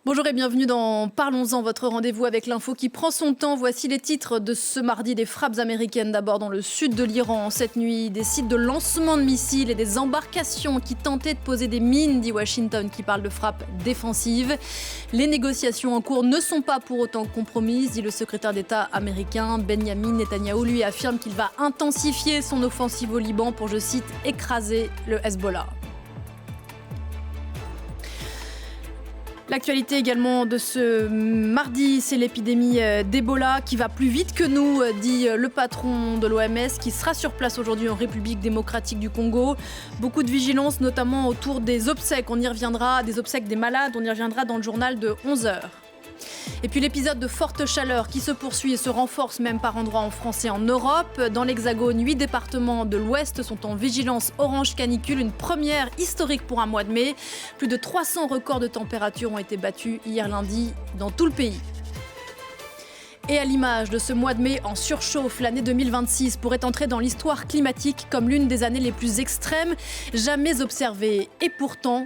Bonjour et bienvenue dans Parlons-en, votre rendez-vous avec l'info qui prend son temps. Voici les titres de ce mardi. Des frappes américaines d'abord dans le sud de l'Iran cette nuit, des sites de lancement de missiles et des embarcations qui tentaient de poser des mines, dit Washington qui parle de frappes défensives. Les négociations en cours ne sont pas pour autant compromises, dit le secrétaire d'État américain. Benjamin Netanyahou lui affirme qu'il va intensifier son offensive au Liban pour, je cite, écraser le Hezbollah. L'actualité également de ce mardi, c'est l'épidémie d'Ebola qui va plus vite que nous, dit le patron de l'OMS qui sera sur place aujourd'hui en République démocratique du Congo. Beaucoup de vigilance, notamment autour des obsèques. On y reviendra, des obsèques des malades, on y reviendra dans le journal de 11h. Et puis l'épisode de forte chaleur qui se poursuit et se renforce même par endroits en France et en Europe. Dans l'Hexagone, 8 départements de l'Ouest sont en vigilance orange canicule, une première historique pour un mois de mai. Plus de 300 records de température ont été battus hier lundi dans tout le pays. Et à l'image de ce mois de mai en surchauffe, l'année 2026 pourrait entrer dans l'histoire climatique comme l'une des années les plus extrêmes jamais observées. Et pourtant,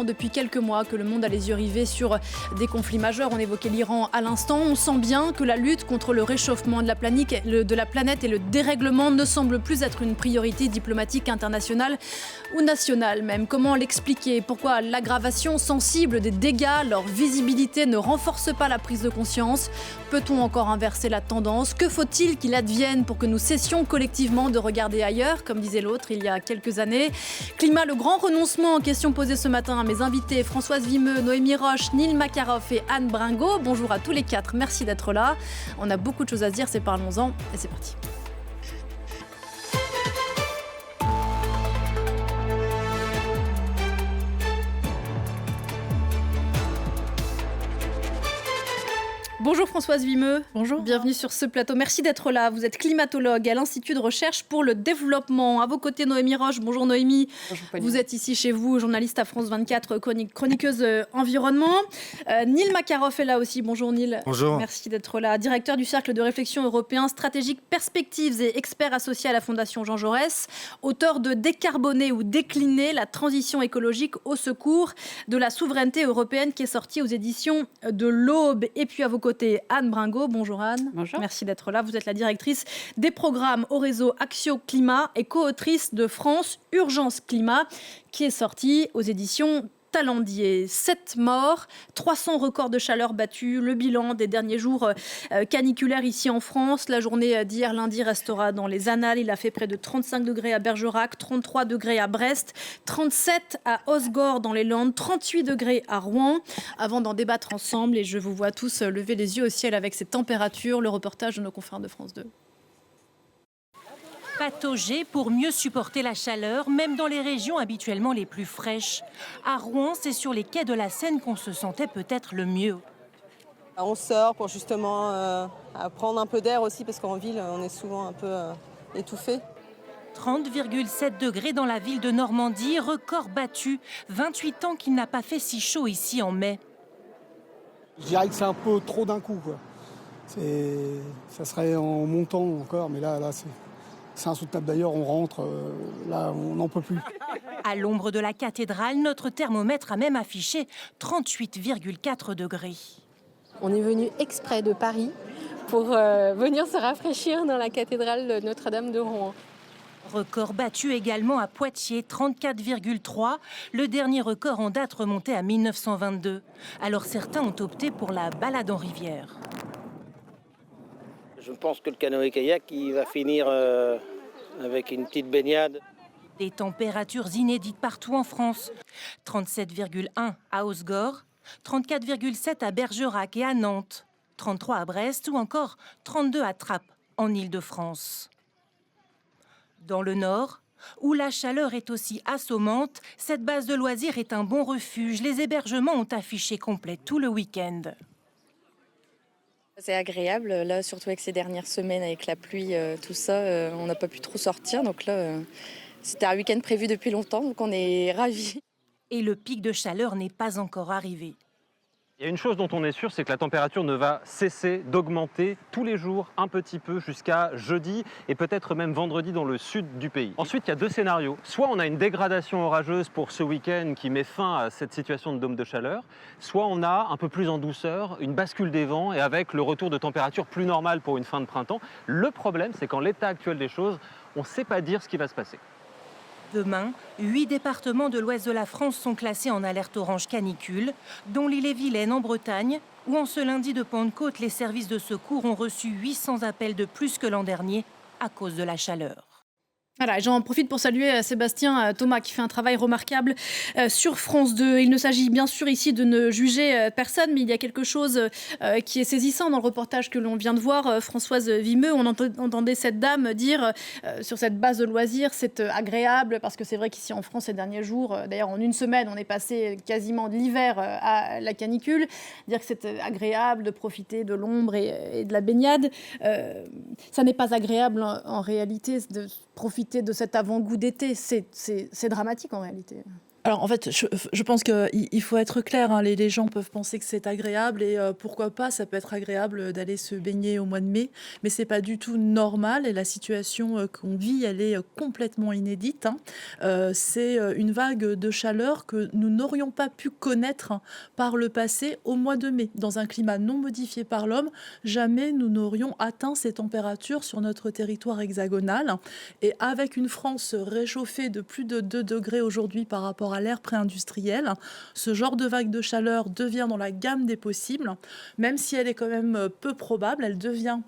depuis quelques mois que le monde a les yeux rivés sur des conflits majeurs, on évoquait l'Iran à l'instant, on sent bien que la lutte contre le réchauffement de la planète et le dérèglement ne semble plus être une priorité diplomatique internationale ou nationale même. Comment l'expliquer? Pourquoi l'aggravation sensible des dégâts, leur visibilité ne renforce pas la prise de conscience? Peut-on encore inverser la tendance? Que faut-il qu'il advienne pour que nous cessions collectivement de regarder ailleurs, comme disait l'autre il y a quelques années? Climat, le grand renoncement, question posée ce matin à mes invités Françoise Vimeux, Noémie Roche, Neil Makarov et Anne Bringot. Bonjour à tous les quatre, merci d'être là. On a beaucoup de choses à se dire, c'est Parlons-en et c'est parti. Bonjour Françoise Vimeux. Bonjour. Bienvenue sur ce plateau. Merci d'être là. Vous êtes climatologue à l'Institut de recherche pour le développement. À vos côtés, Noémie Roche. Bonjour Noémie. Bonjour, vous êtes ici chez vous, journaliste à France 24, chroniqueuse environnement. Neil Makarov est là aussi. Bonjour Neil. Bonjour. Merci d'être là. Directeur du Cercle de réflexion européen stratégique Perspectives et expert associé à la Fondation Jean Jaurès. Auteur de Décarboner ou décliner la transition écologique au secours de la souveraineté européenne qui est sorti aux éditions de l'Aube. Et puis à vos côtés, Anne Bringot. Bonjour Anne. Bonjour. Merci d'être là. Vous êtes la directrice des programmes au réseau Axio Climat et co-autrice de France Urgence Climat qui est sortie aux éditions Talendier. 7 morts, 300 records de chaleur battus, le bilan des derniers jours caniculaires ici en France. La journée d'hier lundi restera dans les annales. Il a fait près de 35 degrés à Bergerac, 33 degrés à Brest, 37 à Osgore dans les Landes, 38 degrés à Rouen. Avant d'en débattre ensemble, et je vous vois tous lever les yeux au ciel avec ces températures, le reportage de nos confrères de France 2. Patauger pour mieux supporter la chaleur, même dans les régions habituellement les plus fraîches. À Rouen, c'est sur les quais de la Seine qu'on se sentait peut-être le mieux. On sort pour justement prendre un peu d'air aussi, parce qu'en ville, on est souvent un peu étouffé. 30,7 degrés dans la ville de Normandie, record battu. 28 ans qu'il n'a pas fait si chaud ici en mai. Je dirais que c'est un peu trop d'un coup, quoi. Ça serait en montant encore, mais là c'est insoutenable. D'ailleurs, on rentre, là, on n'en peut plus. À l'ombre de la cathédrale, notre thermomètre a même affiché 38,4 degrés. On est venu exprès de Paris pour venir se rafraîchir dans la cathédrale de Notre-Dame de Rouen. Record battu également à Poitiers, 34,3. Le dernier record en date remontait à 1922. Alors certains ont opté pour la balade en rivière. Je pense que le canoë-kayak il va finir avec une petite baignade. Des températures inédites partout en France. 37,1 à Osgore, 34,7 à Bergerac et à Nantes, 33 à Brest ou encore 32 à Trappes en Île-de-France. Dans le Nord, où la chaleur est aussi assommante, cette base de loisirs est un bon refuge. Les hébergements ont affiché complet tout le week-end. C'est agréable, là, surtout avec ces dernières semaines, avec la pluie, tout ça, on n'a pas pu trop sortir. Donc là, c'était un week-end prévu depuis longtemps, donc on est ravis. Et le pic de chaleur n'est pas encore arrivé. Il y a une chose dont on est sûr, c'est que la température ne va cesser d'augmenter tous les jours un petit peu jusqu'à jeudi et peut-être même vendredi dans le sud du pays. Ensuite, il y a deux scénarios. Soit on a une dégradation orageuse pour ce week-end qui met fin à cette situation de dôme de chaleur, soit on a un peu plus en douceur, une bascule des vents et avec le retour de température plus normale pour une fin de printemps. Le problème, c'est qu'en l'état actuel des choses, on ne sait pas dire ce qui va se passer. Demain, 8 départements de l'ouest de la France sont classés en alerte orange canicule, dont l'Ille-et-Vilaine en Bretagne, où en ce lundi de Pentecôte, les services de secours ont reçu 800 appels de plus que l'an dernier à cause de la chaleur. Voilà, j'en profite pour saluer Sébastien Thomas qui fait un travail remarquable sur France 2. Il ne s'agit bien sûr ici de ne juger personne, mais il y a quelque chose qui est saisissant dans le reportage que l'on vient de voir. Françoise Vimeux, on entendait cette dame dire sur cette base de loisirs, c'est agréable, parce que c'est vrai qu'ici en France ces derniers jours, d'ailleurs en une semaine, on est passé quasiment de l'hiver à la canicule, dire que c'est agréable de profiter de l'ombre et de la baignade. Ça n'est pas agréable en réalité de profiter de cet avant-goût d'été, c'est dramatique en réalité. Alors en fait, je pense qu'il faut être clair, hein, les gens peuvent penser que c'est agréable et pourquoi pas, ça peut être agréable d'aller se baigner au mois de mai, mais c'est pas du tout normal et la situation qu'on vit, elle est complètement inédite. Hein. C'est une vague de chaleur que nous n'aurions pas pu connaître par le passé au mois de mai. Dans un climat non modifié par l'homme, jamais nous n'aurions atteint ces températures sur notre territoire hexagonal. Et avec une France réchauffée de plus de 2 degrés aujourd'hui par rapport à l'ère pré-industrielle, ce genre de vague de chaleur devient dans la gamme des possibles, même si elle est quand même peu probable, elle devient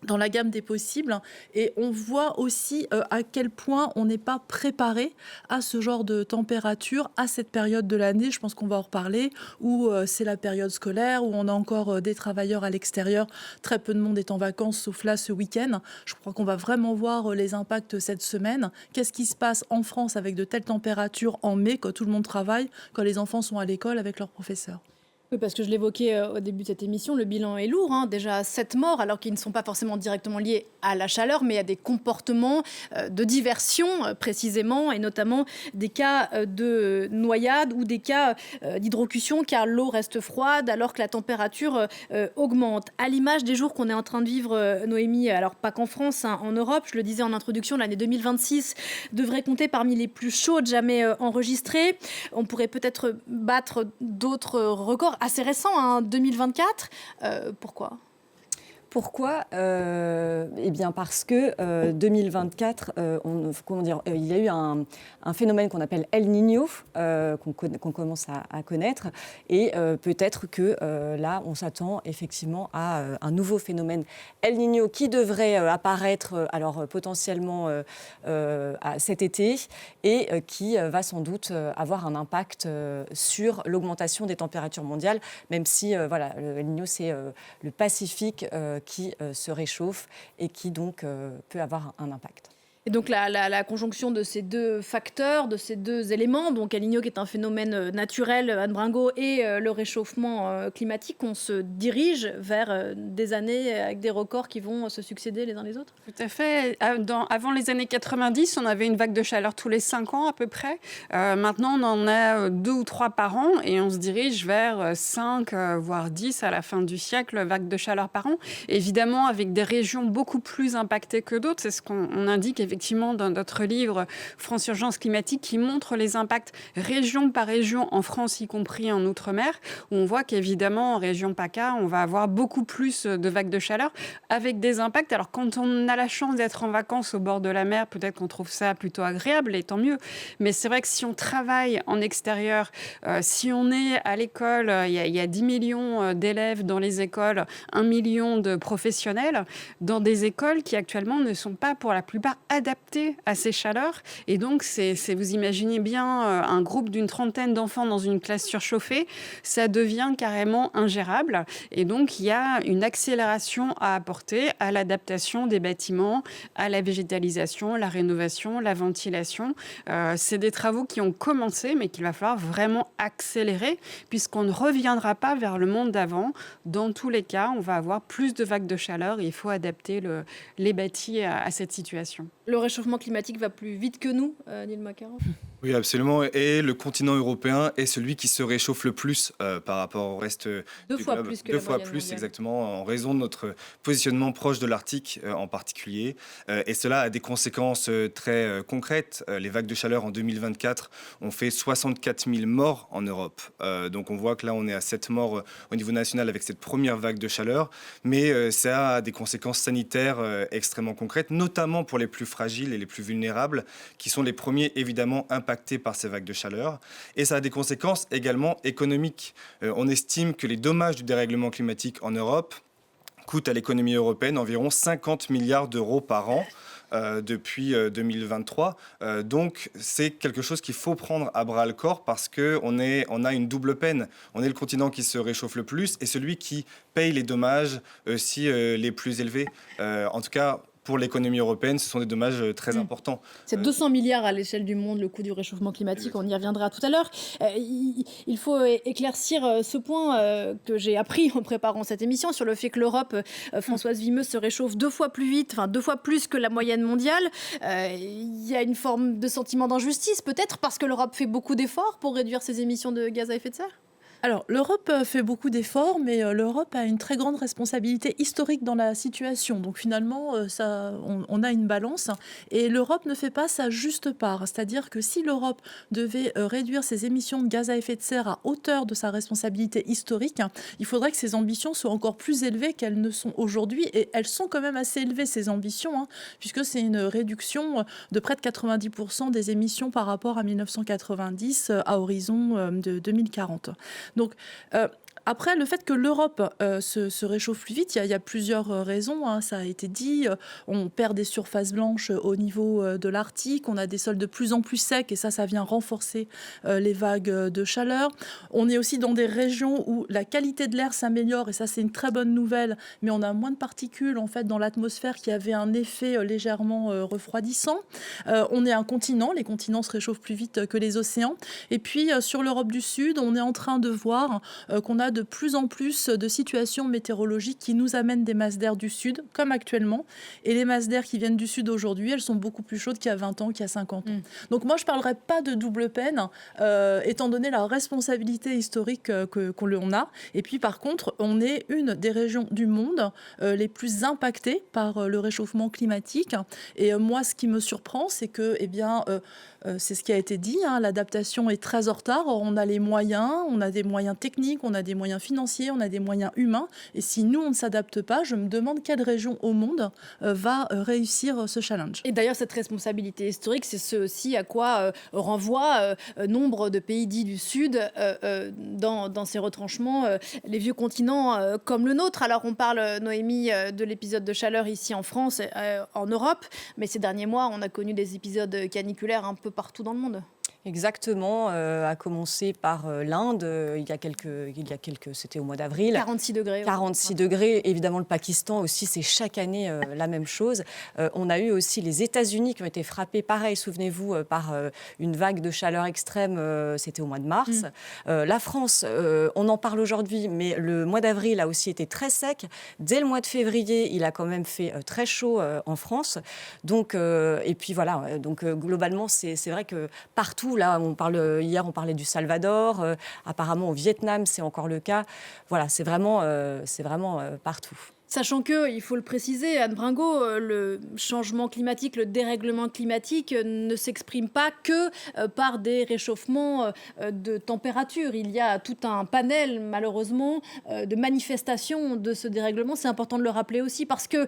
dans la gamme des possibles, et on voit aussi à quel point on n'est pas préparé à ce genre de température, à cette période de l'année. Je pense qu'on va en reparler, où c'est la période scolaire, où on a encore des travailleurs à l'extérieur, très peu de monde est en vacances, sauf là ce week-end. Je crois qu'on va vraiment voir les impacts cette semaine. Qu'est-ce qui se passe en France avec de telles températures en mai, quand tout le monde travaille, quand les enfants sont à l'école avec leurs professeurs? Oui, parce que je l'évoquais au début de cette émission, le bilan est lourd. Hein. Déjà 7 morts, alors qu'ils ne sont pas forcément directement liés à la chaleur, mais à des comportements de diversion précisément, et notamment des cas de noyade ou des cas d'hydrocution, car l'eau reste froide alors que la température augmente. À l'image des jours qu'on est en train de vivre, Noémie, alors pas qu'en France, hein, en Europe, je le disais en introduction, l'année 2026 devrait compter parmi les plus chaudes jamais enregistrées. On pourrait peut-être battre d'autres records assez récent, hein, 2024. Pourquoi ? Pourquoi ? Eh bien parce que 2024, il y a eu un phénomène qu'on appelle El Niño, qu'on commence à connaître, et peut-être que là, on s'attend effectivement à un nouveau phénomène El Niño qui devrait apparaître alors potentiellement cet été, et qui va sans doute avoir un impact sur l'augmentation des températures mondiales, même si voilà, le El Niño, c'est le Pacifique qui se réchauffe et qui donc peut avoir un impact. Et donc la conjonction de ces deux facteurs, de ces deux éléments, donc El Niño qui est un phénomène naturel, Anne Bringot, et le réchauffement climatique, on se dirige vers des années avec des records qui vont se succéder les uns les autres ? Tout à fait. Avant les années 90, on avait une vague de chaleur tous les 5 ans à peu près. Maintenant, on en a 2 ou 3 par an et on se dirige vers 5, voire 10 à la fin du siècle, vagues de chaleur par an. Évidemment, avec des régions beaucoup plus impactées que d'autres. C'est ce qu'on indique effectivement dans notre livre France Urgence climatique, qui montre les impacts région par région en France, y compris en Outre-mer, où on voit qu'évidemment en région PACA, on va avoir beaucoup plus de vagues de chaleur avec des impacts. Alors quand on a la chance d'être en vacances au bord de la mer, peut-être qu'on trouve ça plutôt agréable et tant mieux. Mais c'est vrai que si on travaille en extérieur, si on est à l'école, il y a 10 millions d'élèves dans les écoles, 1 million de professionnels dans des écoles qui actuellement ne sont pas pour la plupart adaptés à ces chaleurs. Et donc, vous imaginez bien un groupe d'une trentaine d'enfants dans une classe surchauffée, ça devient carrément ingérable. Et donc, il y a une accélération à apporter à l'adaptation des bâtiments, à la végétalisation, la rénovation, la ventilation. C'est des travaux qui ont commencé, mais qu'il va falloir vraiment accélérer, puisqu'on ne reviendra pas vers le monde d'avant. Dans tous les cas, on va avoir plus de vagues de chaleur et il faut adapter les bâtis à cette situation. Le réchauffement climatique va plus vite que nous, Neil Macarov ? Oui, absolument. Et le continent européen est celui qui se réchauffe le plus par rapport au reste Deux du fois globe. plus que Deux la fois moyenne plus, mondiale. exactement, en raison de notre positionnement proche de l'Arctique en particulier. Et cela a des conséquences très concrètes. Les vagues de chaleur en 2024 ont fait 64 000 morts en Europe. Donc on voit que là, on est à 7 morts au niveau national avec cette première vague de chaleur. Mais ça a des conséquences sanitaires extrêmement concrètes, notamment pour les plus fragiles et les plus vulnérables, qui sont les premiers évidemment impactés par ces vagues de chaleur. Et ça a des conséquences également économiques. On estime que les dommages du dérèglement climatique en Europe coûtent à l'économie européenne environ 50 milliards d'euros par an. Depuis 2023. Donc, c'est quelque chose qu'il faut prendre à bras-le-corps parce qu'on a une double peine. On est le continent qui se réchauffe le plus et celui qui paye les dommages aussi les plus élevés. En tout cas, pour l'économie européenne, ce sont des dommages très importants. C'est 200 milliards à l'échelle du monde, le coût du réchauffement climatique. On y reviendra tout à l'heure. Il faut éclaircir ce point que j'ai appris en préparant cette émission sur le fait que l'Europe, Françoise Vimeuse, se réchauffe 2 fois plus vite, enfin 2 fois plus que la moyenne mondiale. Il y a une forme de sentiment d'injustice, peut-être parce que l'Europe fait beaucoup d'efforts pour réduire ses émissions de gaz à effet de serre. Alors, l'Europe fait beaucoup d'efforts, mais l'Europe a une très grande responsabilité historique dans la situation. Donc finalement, on a une balance et l'Europe ne fait pas sa juste part. C'est-à-dire que si l'Europe devait réduire ses émissions de gaz à effet de serre à hauteur de sa responsabilité historique, il faudrait que ses ambitions soient encore plus élevées qu'elles ne sont aujourd'hui. Et elles sont quand même assez élevées, ces ambitions, puisque c'est une réduction de près de 90% des émissions par rapport à 1990 à horizon de 2040. Donc, après, le fait que l'Europe se réchauffe plus vite, il y a plusieurs raisons. Ça a été dit. On perd des surfaces blanches au niveau de l'Arctique. On a des sols de plus en plus secs et ça vient renforcer les vagues de chaleur. On est aussi dans des régions où la qualité de l'air s'améliore et ça, c'est une très bonne nouvelle. Mais on a moins de particules en fait dans l'atmosphère qui avait un effet légèrement refroidissant. On est un continent. Les continents se réchauffent plus vite que les océans. Et puis, sur l'Europe du Sud, on est en train de voir qu'on a de plus en plus de situations météorologiques qui nous amènent des masses d'air du sud, comme actuellement. Et les masses d'air qui viennent du sud aujourd'hui, elles sont beaucoup plus chaudes qu'il y a 20 ans, qu'il y a 50 ans. Donc moi, je ne parlerai pas de double peine, étant donné la responsabilité historique qu'on a. Et puis, par contre, on est une des régions du monde les plus impactées par le réchauffement climatique. Et moi, ce qui me surprend, c'est que, c'est ce qui a été dit, l'adaptation est très en retard. Or, on a les moyens, on a des moyens techniques, on a des moyens financiers, on a des moyens humains. Et si nous, on ne s'adapte pas, je me demande quelle région au monde va réussir ce challenge. Et d'ailleurs, cette responsabilité historique, c'est ce aussi à quoi renvoient nombre de pays dits du Sud dans ces retranchements, les vieux continents comme le nôtre. Alors, on parle, Noémie, de l'épisode de chaleur ici en France, en Europe, mais ces derniers mois, on a connu des épisodes caniculaires un peu partout dans le monde. Exactement, à commencer par l'Inde, il y a quelques, c'était au mois d'avril. 46 degrés. 46 degrés, évidemment le Pakistan aussi, c'est chaque année la même chose. On a eu aussi les États-Unis qui ont été frappés, pareil, souvenez-vous, par une vague de chaleur extrême, c'était au mois de mars. La France, on en parle aujourd'hui, mais le mois d'avril a aussi été très sec. Dès le mois de février, il a quand même fait très chaud en France. Donc, et puis voilà, donc globalement, c'est vrai que partout, là, hier, on parlait du Salvador. Apparemment, au Vietnam, c'est encore le cas. Voilà, c'est vraiment partout. Sachant que, il faut le préciser, Anne Bringot, le changement climatique, le dérèglement climatique ne s'exprime pas que par des réchauffements de température. Il y a tout un panel, malheureusement, de manifestations de ce dérèglement. C'est important de le rappeler aussi parce que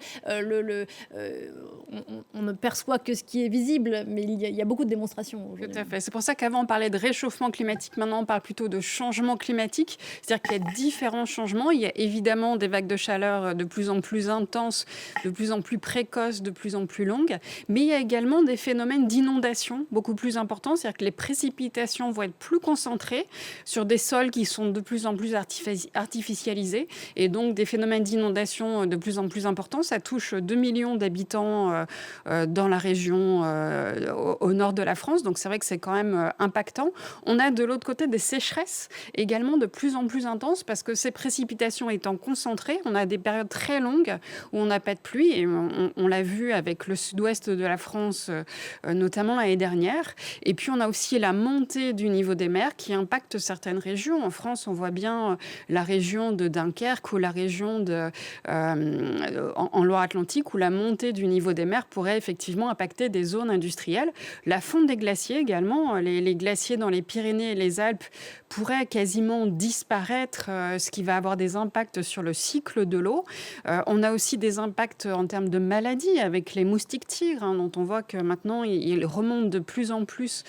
on ne perçoit que ce qui est visible, mais il y a beaucoup de démonstrations aujourd'hui. Tout à fait. C'est pour ça qu'avant, on parlait de réchauffement climatique. Maintenant, on parle plutôt de changement climatique. C'est-à-dire qu'il y a différents changements. Il y a évidemment des vagues de chaleur de plus en plus intenses, de plus en plus précoces, de plus en plus longues. Mais il y a également des phénomènes d'inondation beaucoup plus importants. C'est-à-dire que les précipitations vont être plus concentrées sur des sols qui sont de plus en plus artificialisés. Et donc, des phénomènes d'inondation de plus en plus importants. Ça touche 2 millions d'habitants dans la région au nord de la France. Donc, c'est vrai que c'est quand même impactant. On a de l'autre côté des sécheresses également de plus en plus intenses parce que ces précipitations étant concentrées, on a des périodes très très longues où on n'a pas de pluie. Et on l'a vu avec le sud-ouest de la France, notamment l'année dernière. Et puis, on a aussi la montée du niveau des mers qui impacte certaines régions. En France, on voit bien la région de Dunkerque ou la région en Loire-Atlantique où la montée du niveau des mers pourrait effectivement impacter des zones industrielles. La fonte des glaciers également. Les glaciers dans les Pyrénées et les Alpes pourraient quasiment disparaître, ce qui va avoir des impacts sur le cycle de l'eau. On a aussi des impacts en termes de maladies avec les moustiques tigres, dont on voit que maintenant ils remontent de plus en plus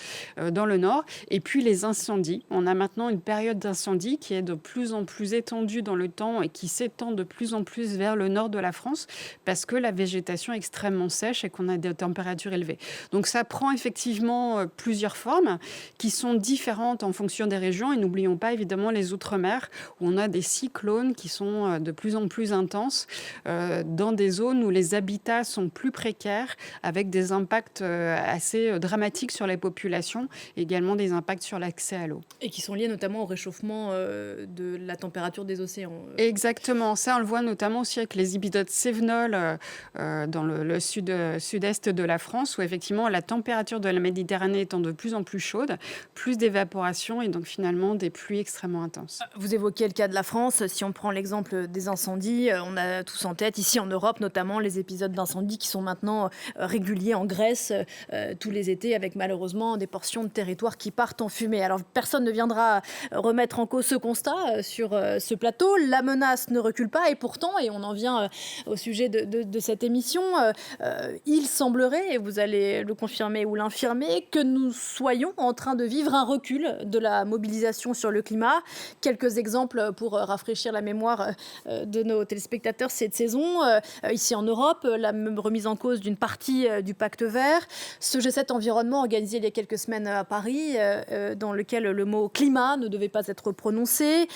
dans le nord. Et puis les incendies. On a maintenant une période d'incendie qui est de plus en plus étendue dans le temps et qui s'étend de plus en plus vers le nord de la France parce que la végétation est extrêmement sèche et qu'on a des températures élevées. Donc ça prend effectivement plusieurs formes qui sont différentes en fonction des régions. Et n'oublions pas évidemment les Outre-mer où on a des cyclones qui sont de plus en plus intenses dans des zones où les habitats sont plus précaires avec des impacts assez dramatiques sur les populations et également des impacts sur l'accès à l'eau. Et qui sont liés notamment au réchauffement de la température des océans. Exactement. Ça, on le voit notamment aussi avec les épisodes Cévenol dans le sud-est de la France où effectivement la température de la Méditerranée étant de plus en plus chaude, plus d'évaporation et donc finalement des pluies extrêmement intenses. Vous évoquez le cas de la France. Si on prend l'exemple des incendies, on a tous en tête, ici en Europe notamment, les épisodes d'incendies qui sont maintenant réguliers en Grèce tous les étés avec malheureusement des portions de territoire qui partent en fumée. Alors personne ne viendra remettre en cause ce constat sur ce plateau. La menace ne recule pas et pourtant, et on en vient au sujet de cette émission, il semblerait, et vous allez le confirmer ou l'infirmer, que nous soyons en train de vivre un recul de la mobilisation sur le climat. Quelques exemples pour rafraîchir la mémoire de nos téléspectateurs cette saison. Ici en Europe, la remise en cause d'une partie du pacte vert. Ce G7 environnement organisé il y a quelques semaines à Paris, dans lequel le mot climat ne devait pas être prononcé.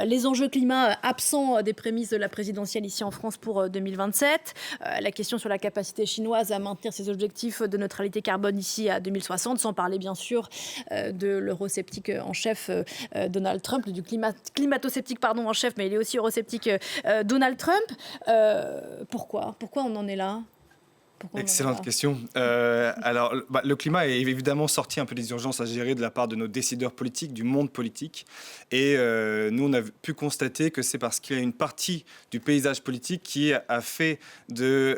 Les enjeux climat absents des prémices de la présidentielle ici en France pour 2027. La question sur la capacité chinoise à maintenir ses objectifs de neutralité carbone ici à 2060, sans parler bien sûr de l'eurosceptique en chef Donald Trump, du climato-sceptique en chef, mais il est aussi eurosceptique Donald Trump. Pourquoi on en est là ? Excellente question. Alors, le climat est évidemment sorti un peu des urgences à gérer de la part de nos décideurs politiques, du monde politique. Et nous, on a pu constater que c'est parce qu'il y a une partie du paysage politique qui a fait des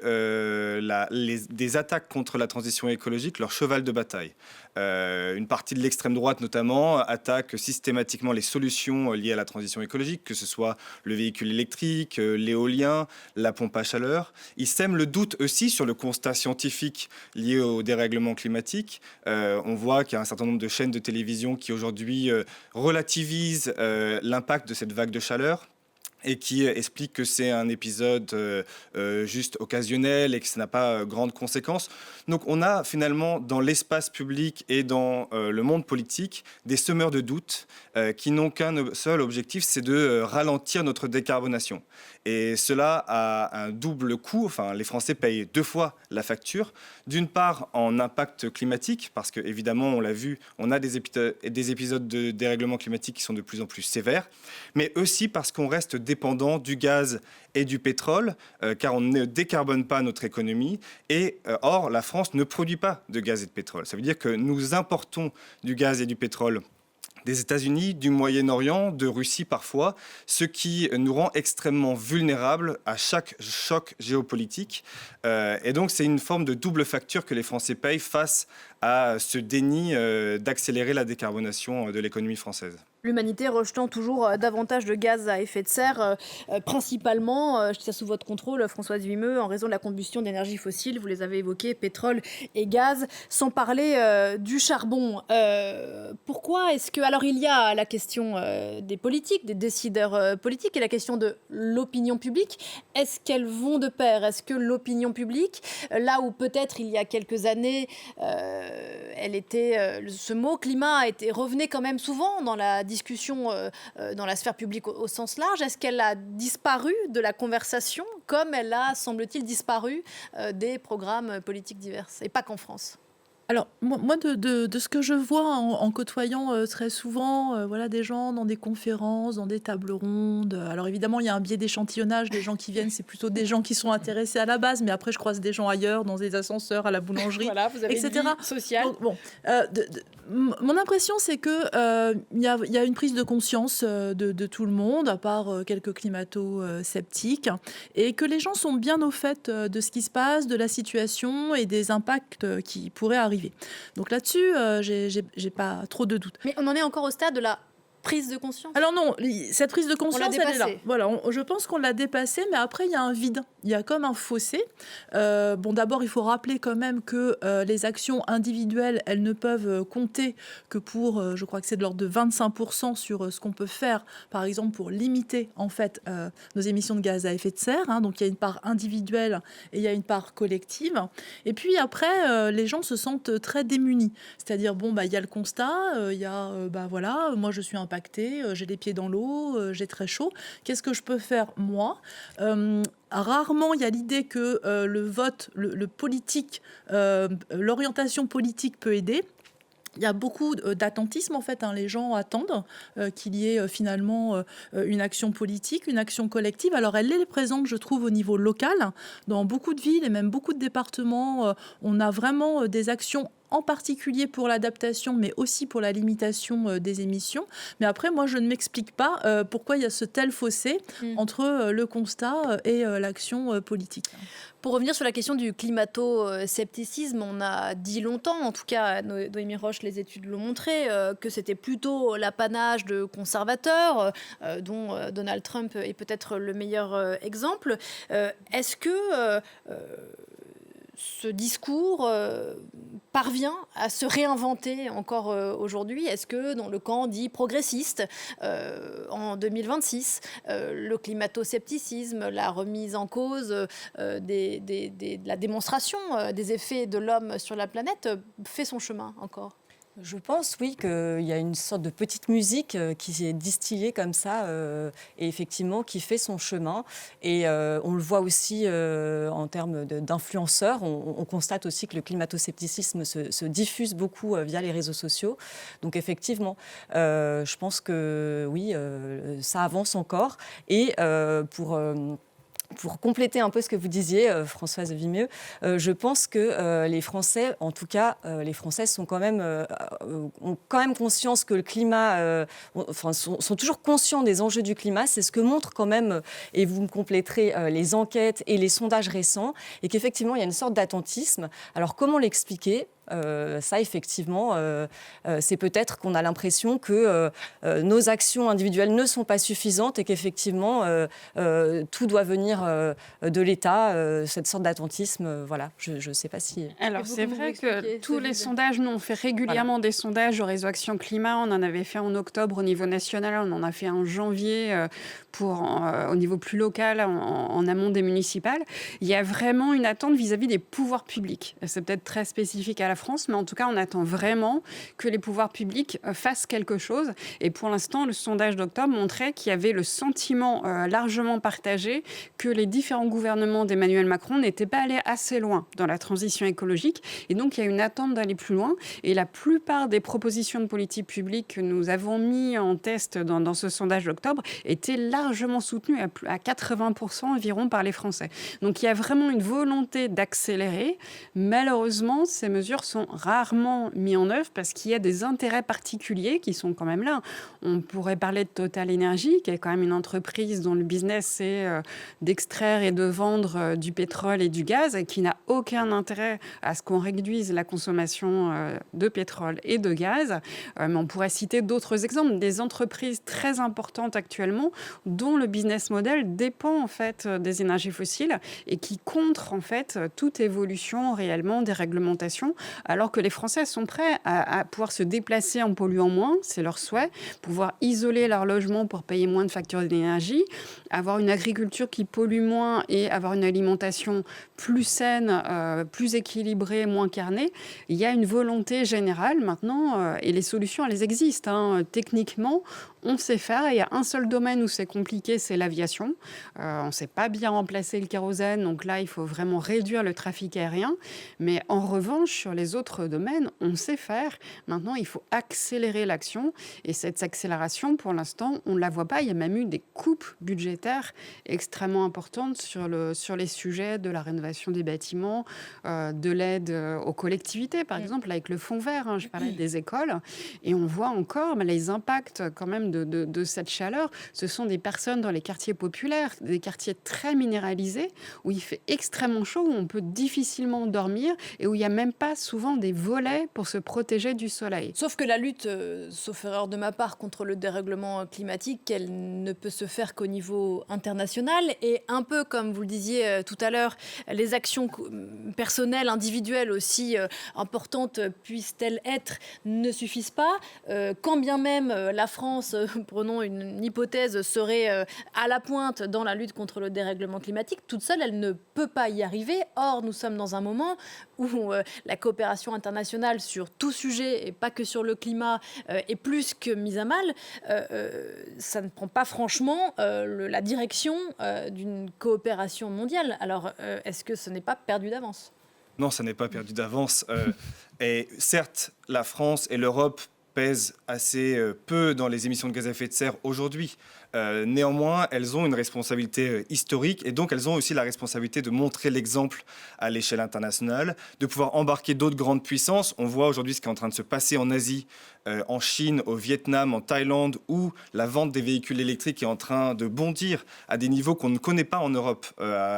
attaques contre la transition écologique leur cheval de bataille. Une partie de l'extrême droite, notamment, attaque systématiquement les solutions liées à la transition écologique, que ce soit le véhicule électrique, l'éolien, la pompe à chaleur. Ils sèment le doute aussi sur le constat scientifique lié au dérèglement climatique. On voit qu'il y a un certain nombre de chaînes de télévision qui aujourd'hui relativisent l'impact de cette vague de chaleur et qui explique que c'est un épisode juste occasionnel et que ça n'a pas grandes conséquences. Donc on a finalement dans l'espace public et dans le monde politique des semeurs de doute qui n'ont qu'un seul objectif, c'est de ralentir notre décarbonation. Et cela a un double coût, enfin les Français payent deux fois la facture. D'une part en impact climatique, parce qu'évidemment on l'a vu, on a des épisodes de dérèglement climatique qui sont de plus en plus sévères, mais aussi parce qu'on reste dépendant du gaz et du pétrole, car on ne décarbone pas notre économie. Et or, la France ne produit pas de gaz et de pétrole. Ça veut dire que nous importons du gaz et du pétrole des États-Unis, du Moyen-Orient, de Russie parfois, ce qui nous rend extrêmement vulnérables à chaque choc géopolitique. Et donc, c'est une forme de double facture que les Français payent face à ce déni d'accélérer la décarbonation de l'économie française. L'humanité rejetant toujours davantage de gaz à effet de serre, principalement, je dis ça sous votre contrôle, Françoise Vimeux, en raison de la combustion d'énergie fossile, vous les avez évoquées, pétrole et gaz, sans parler du charbon. Pourquoi est-ce que... Alors il y a la question des politiques, des décideurs politiques, et la question de l'opinion publique. Est-ce qu'elles vont de pair ? Est-ce que l'opinion publique, là où peut-être il y a quelques années, ce mot climat revenait quand même souvent dans la discussion dans la sphère publique au sens large, est-ce qu'elle a disparu de la conversation comme elle a, semble-t-il, disparu des programmes politiques divers, et pas qu'en France ? Alors, moi de ce que je vois en côtoyant très souvent voilà, des gens dans des conférences, dans des tables rondes. Alors évidemment, il y a un biais d'échantillonnage des gens qui viennent. C'est plutôt des gens qui sont intéressés à la base. Mais après, je croise des gens ailleurs, dans des ascenseurs, à la boulangerie, Voilà, vous avez une etc. vie sociale. Donc, bon, mon impression, c'est que il y a une prise de conscience de tout le monde, à part quelques climato-sceptiques, et que les gens sont bien au fait de ce qui se passe, de la situation et des impacts qui pourraient arriver. Donc là-dessus, j'ai pas trop de doutes. Mais on en est encore au stade de la prise de conscience. Alors non, cette prise de conscience, elle est là. dépassée. Voilà, je pense qu'on l'a dépassée, mais après, il y a un vide. Il y a comme un fossé. Bon, d'abord, il faut rappeler quand même que les actions individuelles, elles ne peuvent compter que pour, je crois que c'est de l'ordre de 25% sur ce qu'on peut faire, par exemple, pour limiter, en fait, nos émissions de gaz à effet de serre. Hein. Donc, il y a une part individuelle et il y a une part collective. Et puis, après, les gens se sentent très démunis. C'est-à-dire, bon, bah, il y a le constat, il y a, voilà, moi, je suis impactée, j'ai les pieds dans l'eau, j'ai très chaud. Qu'est-ce que je peux faire, moi ? Rarement, il y a l'idée que le vote, le politique, l'orientation politique peut aider. Il y a beaucoup d'attentisme, en fait. Hein. Les gens attendent qu'il y ait finalement une action politique, une action collective. Alors, elle est présente, je trouve, au niveau local. Dans beaucoup de villes et même beaucoup de départements, on a vraiment des actions en particulier pour l'adaptation, mais aussi pour la limitation des émissions. Mais après, moi, je ne m'explique pas pourquoi il y a ce tel fossé entre le constat et l'action politique. Pour revenir sur la question du climato-scepticisme, on a dit longtemps, en tout cas Noémie Roche, les études l'ont montré, que c'était plutôt l'apanage de conservateurs, dont Donald Trump est peut-être le meilleur exemple. Est-ce que ce discours parvient à se réinventer encore aujourd'hui? Est-ce que dans le camp dit progressiste, en 2026, le climato-scepticisme, la remise en cause de la démonstration des effets de l'homme sur la planète fait son chemin encore? Je pense, oui, qu'il y a une sorte de petite musique qui est distillée comme ça et effectivement qui fait son chemin. Et on le voit aussi en termes d'influenceurs. On constate aussi que le climato-scepticisme se diffuse beaucoup via les réseaux sociaux. Donc effectivement, je pense que oui, ça avance encore. Et pour compléter un peu ce que vous disiez, Françoise Vimieux, je pense que les Français, en tout cas, les Français sont quand même, ont quand même conscience que le climat, sont toujours conscients des enjeux du climat. C'est ce que montrent quand même, et vous me compléterez, les enquêtes et les sondages récents, et qu'effectivement, il y a une sorte d'attentisme. Alors, comment l'expliquer ? Ça, effectivement, c'est peut-être qu'on a l'impression que nos actions individuelles ne sont pas suffisantes et qu'effectivement, tout doit venir de l'État, cette sorte d'attentisme. Voilà, je ne sais pas si... Alors, c'est vrai que tous les sondages, nous, on fait régulièrement des sondages au réseau Action Climat. On en avait fait en octobre au niveau national, on en a fait en janvier au niveau plus local, en amont des municipales. Il y a vraiment une attente vis-à-vis des pouvoirs publics. C'est peut-être très spécifique à la France, mais en tout cas, on attend vraiment que les pouvoirs publics fassent quelque chose. Et pour l'instant, le sondage d'octobre montrait qu'il y avait le sentiment largement partagé que les différents gouvernements d'Emmanuel Macron n'étaient pas allés assez loin dans la transition écologique. Et donc, il y a une attente d'aller plus loin. Et la plupart des propositions de politique publique que nous avons mis en test dans ce sondage d'octobre étaient largement soutenues à 80% environ par les Français. Donc, il y a vraiment une volonté d'accélérer. Malheureusement, ces mesures sont rarement mises en œuvre parce qu'il y a des intérêts particuliers qui sont quand même là. On pourrait parler de Total Energy, qui est quand même une entreprise dont le business c'est d'extraire et de vendre du pétrole et du gaz et qui n'a aucun intérêt à ce qu'on réduise la consommation de pétrole et de gaz. Mais on pourrait citer d'autres exemples, des entreprises très importantes actuellement dont le business model dépend en fait des énergies fossiles et qui contre en fait toute évolution réellement des réglementations, alors que les Français sont prêts à pouvoir se déplacer en polluant moins, c'est leur souhait, pouvoir isoler leur logement pour payer moins de factures d'énergie, avoir une agriculture qui pollue moins et avoir une alimentation plus saine, plus équilibrée, moins carnée. Il y a une volonté générale maintenant, et les solutions, elles existent. Techniquement, on sait faire. Il y a un seul domaine où c'est compliqué, c'est l'aviation. On ne sait pas bien remplacer le kérosène, donc là, il faut vraiment réduire le trafic aérien. Mais en revanche, sur les autres domaines, on sait faire. Maintenant, il faut accélérer l'action. Et cette accélération, pour l'instant, on ne la voit pas. Il y a même eu des coupes budgétaires extrêmement importantes sur les sujets de la rénovation des bâtiments, de l'aide aux collectivités, par exemple, avec le fonds vert. Je parlais des écoles. Et on voit encore les impacts quand même de cette chaleur. Ce sont des personnes dans les quartiers populaires, des quartiers très minéralisés, où il fait extrêmement chaud, où on peut difficilement dormir et où il n'y a même pas souvent des volets pour se protéger du soleil. Sauf que la lutte, sauf erreur de ma part, contre le dérèglement climatique, elle ne peut se faire qu'au niveau international. Et un peu comme vous le disiez tout à l'heure, les actions personnelles, individuelles, aussi importantes puissent-elles être, ne suffisent pas. Quand bien même la France, prenons une hypothèse, serait à la pointe dans la lutte contre le dérèglement climatique, toute seule, elle ne peut pas y arriver. Or, nous sommes dans un moment où la coopération internationale sur tout sujet, et pas que sur le climat, est plus que mise à mal. Ça ne prend pas franchement la direction d'une coopération mondiale. Alors, est-ce que ce n'est pas perdu d'avance ? Non, ça n'est pas perdu d'avance. Et certes, la France et l'Europe pèsent assez peu dans les émissions de gaz à effet de serre aujourd'hui. Néanmoins, elles ont une responsabilité historique et donc elles ont aussi la responsabilité de montrer l'exemple à l'échelle internationale, de pouvoir embarquer d'autres grandes puissances. On voit aujourd'hui ce qui est en train de se passer en Asie, en Chine, au Vietnam, en Thaïlande, où la vente des véhicules électriques est en train de bondir à des niveaux qu'on ne connaît pas en Europe.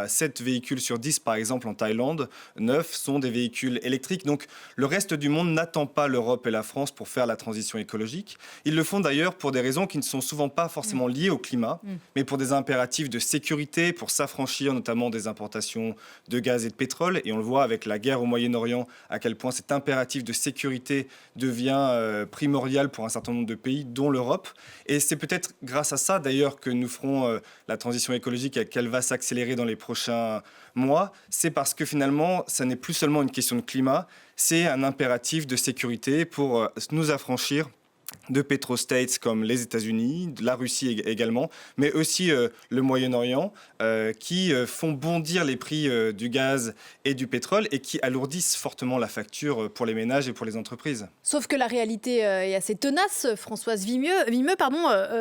7 véhicules sur 10, par exemple, en Thaïlande, 9 sont des véhicules électriques. Donc le reste du monde n'attend pas l'Europe et la France pour faire la transition écologique. Ils le font d'ailleurs pour des raisons qui ne sont souvent pas forcément liées au climat, mais pour des impératifs de sécurité, pour s'affranchir notamment des importations de gaz et de pétrole. Et on le voit avec la guerre au Moyen-Orient, à quel point cet impératif de sécurité devient primordial pour un certain nombre de pays, dont l'Europe. Et c'est peut-être grâce à ça, d'ailleurs, que nous ferons la transition écologique et qu'elle va s'accélérer dans les prochains mois. C'est parce que finalement, ça n'est plus seulement une question de climat, c'est un impératif de sécurité pour nous affranchir de pétrostates comme les États-Unis, la Russie également, mais aussi le Moyen-Orient, qui font bondir les prix du gaz et du pétrole et qui alourdissent fortement la facture pour les ménages et pour les entreprises. Sauf que la réalité est assez tenace, Françoise Vimeux,